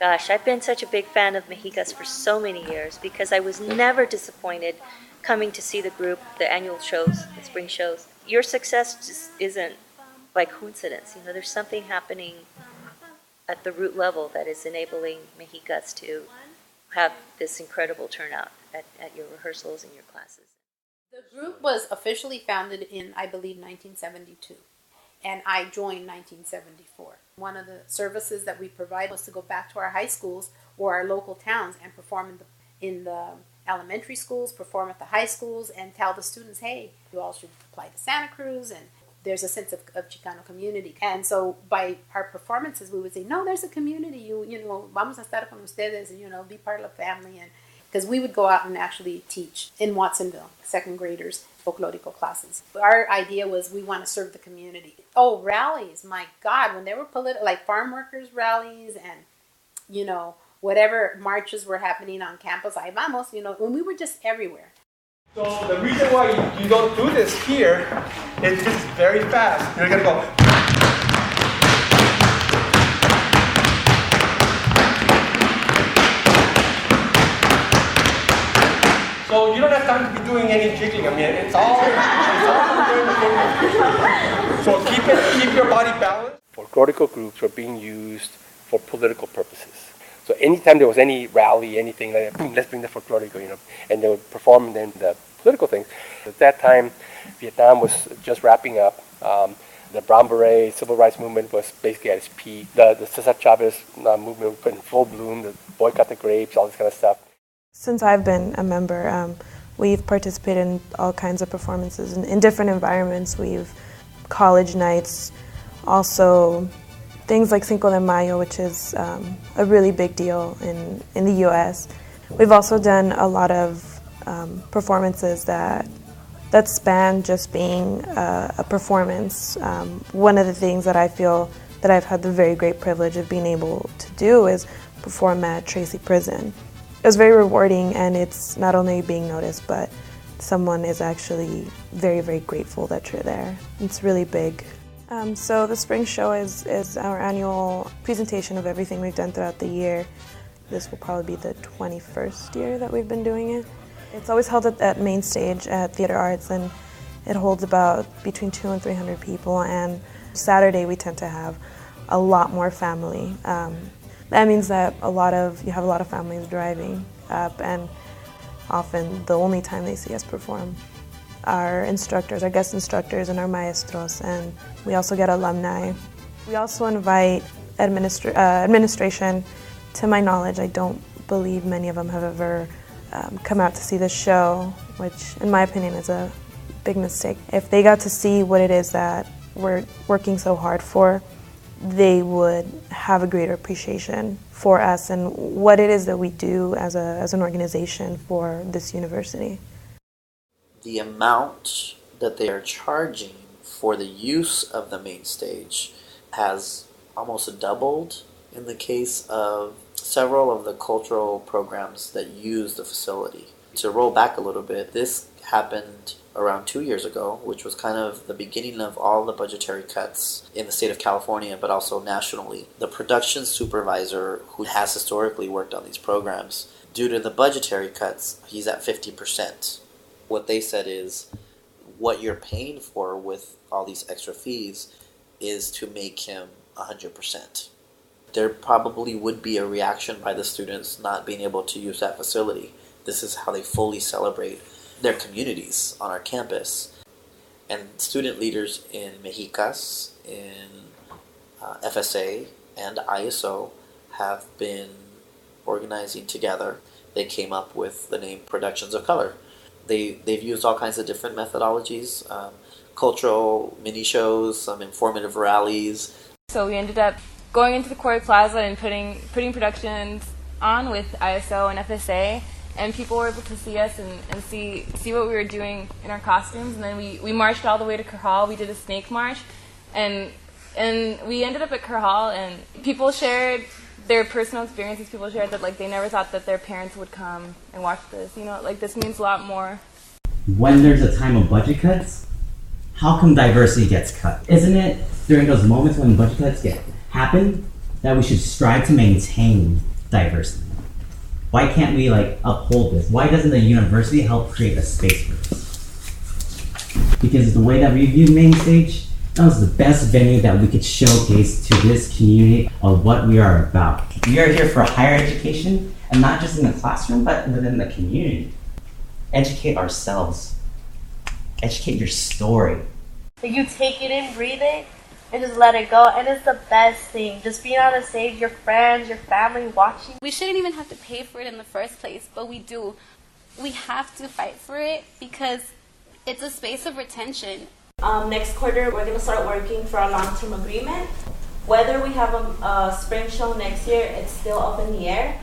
Gosh, I've been such a big fan of Mejicas for so many years because I was never disappointed coming to see the group, the annual shows, the spring shows. Your success just isn't by coincidence. You know, there's something happening at the root level that is enabling Mejicas to have this incredible turnout at your rehearsals and your classes. The group was officially founded in, I believe, 1972, and I joined 1974. One of the services that we provide was to go back to our high schools or our local towns and perform in the elementary schools, perform at the high schools, and tell the students, hey, you all should apply to Santa Cruz, and there's a sense of Chicano community. And so by our performances, we would say, no, there's a community, you know, vamos a estar con ustedes, and, you know, be part of the family. And because we would go out and actually teach in Watsonville, second graders, Folklorico classes. Our idea was we want to serve the community. Oh, rallies, my God, when there were like farm workers rallies and, you know, whatever marches were happening on campus, ahí vamos, you know, when we were just everywhere. So the reason why you don't do this here is just very fast. You're going to go. So you don't have time to be doing any jiggling. I mean, it's all during the So keep your body balanced. Folklorico groups were being used for political purposes. So anytime there was any rally, anything like that, boom, let's bring the Folklorico, you know, and they would perform then the political things. At that time, Vietnam was just wrapping up. The Brown Beret civil rights movement was basically at its peak. The Cesar Chavez movement was put in full bloom, the boycott the grapes, all this kind of stuff. Since I've been a member, we've participated in all kinds of performances in different environments. We've college nights, also things like Cinco de Mayo, which is a really big deal in the U.S. We've also done a lot of performances that span just being a performance. One of the things that I feel that I've had the very great privilege of being able to do is perform at Tracy Prison. It was very rewarding, and it's not only being noticed, but someone is actually very, very grateful that you're there. It's really big. So the spring show is our annual presentation of everything we've done throughout the year. This will probably be the 21st year that we've been doing it. It's always held at main stage at Theater Arts, and it holds about between 200 and 300 people, and Saturday we tend to have a lot more family. That means that you have a lot of families driving up, and often the only time they see us perform. Our instructors, our guest instructors, and our maestros, and we also get alumni. We also invite administration. To my knowledge, I don't believe many of them have ever come out to see the show, which in my opinion is a big mistake. If they got to see what it is that we're working so hard for, they would have a greater appreciation for us and what it is that we do as an organization for this university. The amount that they are charging for the use of the main stage has almost doubled in the case of several of the cultural programs that use the facility. To roll back a little bit, this happened around 2 years ago, which was kind of the beginning of all the budgetary cuts in the state of California, but also nationally. The production supervisor, who has historically worked on these programs, due to the budgetary cuts, he's at 50%. What they said is, what you're paying for with all these extra fees is to make him 100%. There probably would be a reaction by the students not being able to use that facility. This is how they fully celebrate their communities on our campus. And student leaders in Mejicas, in FSA, and ISO have been organizing together. They came up with the name Productions of Color. They've used all kinds of different methodologies, cultural mini-shows, some informative rallies. So we ended up going into the Quarry Plaza and putting productions on with ISO and FSA, and people were able to see us and see what we were doing in our costumes. And then we marched all the way to Kerr. We did a snake march, and we ended up at Kerr, and people shared their personal experiences. People shared that like they never thought that their parents would come and watch this. You know, like this means a lot more. When there's a time of budget cuts, how come diversity gets cut? Isn't it during those moments when budget cuts happen that we should strive to maintain diversity? Why can't we like uphold this? Why doesn't the university help create a space for this? Because the way that we view main stage, that was the best venue that we could showcase to this community of what we are about. We are here for higher education, and not just in the classroom, but within the community. Educate ourselves. Educate your story. You take it in, breathe it, and just let it go. And it's the best thing. Just being on the stage, your friends, your family watching. We shouldn't even have to pay for it in the first place, but we do. We have to fight for it because it's a space of retention. Next quarter, we're going to start working for a long-term agreement. Whether we have a spring show next year, it's still up in the air.